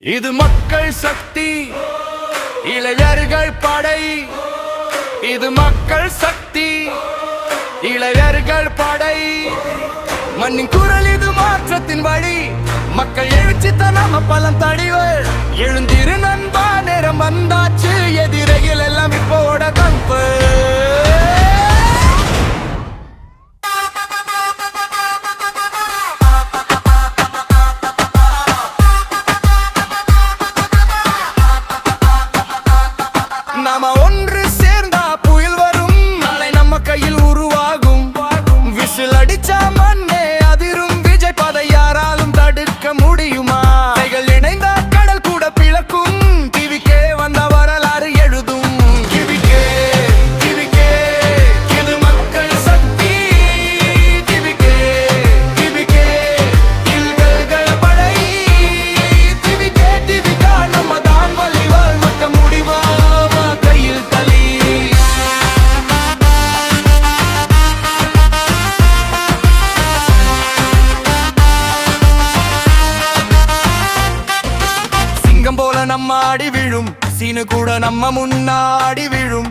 இது மக்கள் சக்தி, இளைஞர்கள் படை. இது மக்கள் சக்தி, இளைஞர்கள் படை. மண்ணின் குரல் இது மாற்றத்தின் வழி. மக்கள் எழுச்சி தனாம பலம் தடிவர். எழுந்திரு நண்பா, நேரம் வந்தாச்சு. எதிரைகள் எல்லாம் இப்போட கம்பு. நாம ஒன்று சேர்ந்தா புயல் வரும். நாளை நம்ம கையில் உருவாகும். விசில் அடிச்சா மண்ணே அதிரும். விஜய் பதை யாராலும் தடுக்க முடியுமா? கைகள் இணைந்தா கடல் கூட பிளக்கும். டிவிக்கே வந்த வரலாறு எழுதும். டிவிக்கே டிவிக்கே இது மக்கள் சக்தி. டிவிக்கே டிவிக்கே இல்கள் படை. டிவிக்கே டிவிக்கா நம்ம தான் வலிவால் மக்க முடிவா? போல நம்ம ஆடி விழும். சீனு கூட நம்ம முன்னாடி விழும்.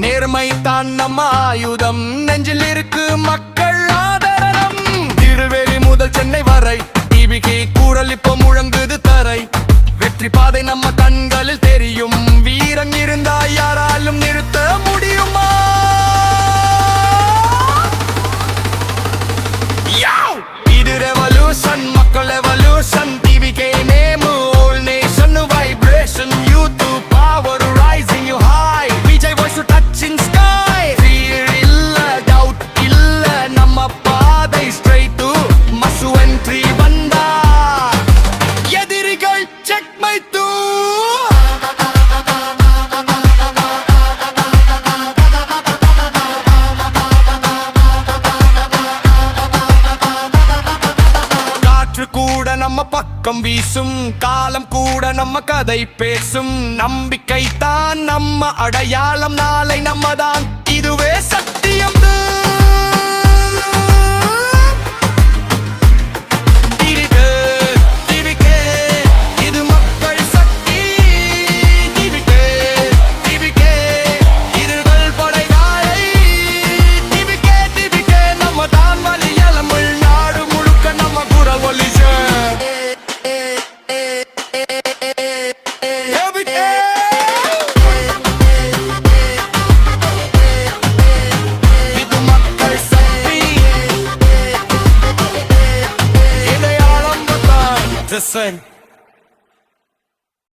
நேர்மை தான் நம்ம ஆயுதம். நெஞ்சில் இருக்கு மக்கள் ஆதரம். திருவேலி முதல் சென்னை வரை டிவிக்கு கூறல் இப்போ முழங்குது தரை. வெற்றி பாதை நம்ம கண்களில் தெரியும். வீரம் இருந்தா யாராலும் நிறுத்த முடியுமா? இது ரெவல்யூஷன், மக்கள் revolution. TVK name vibration, youth power rising you high. Vijay voice to touch in sky. Fear illa, doubt illa, namma paadai straight to masu entry vanda. Yedirigal check my tu. கூட நம்ம பக்கம் வீசும். காலம் கூட நம்ம கதை பேசும். நம்பிக்கை தான் நம்ம அடையாளம். நாளை நம்ம தான், இதுவே சத்தியம். இது மக்கள் சக்தி. டிவிக்கே டிவிக்கே இதுகள் படை நாளை. டிவிக்கே டிவிக்கே நம்ம தான் வலியலமிழ் நாடு முழுக்க நம்ம குரல் ஒலி. Listen.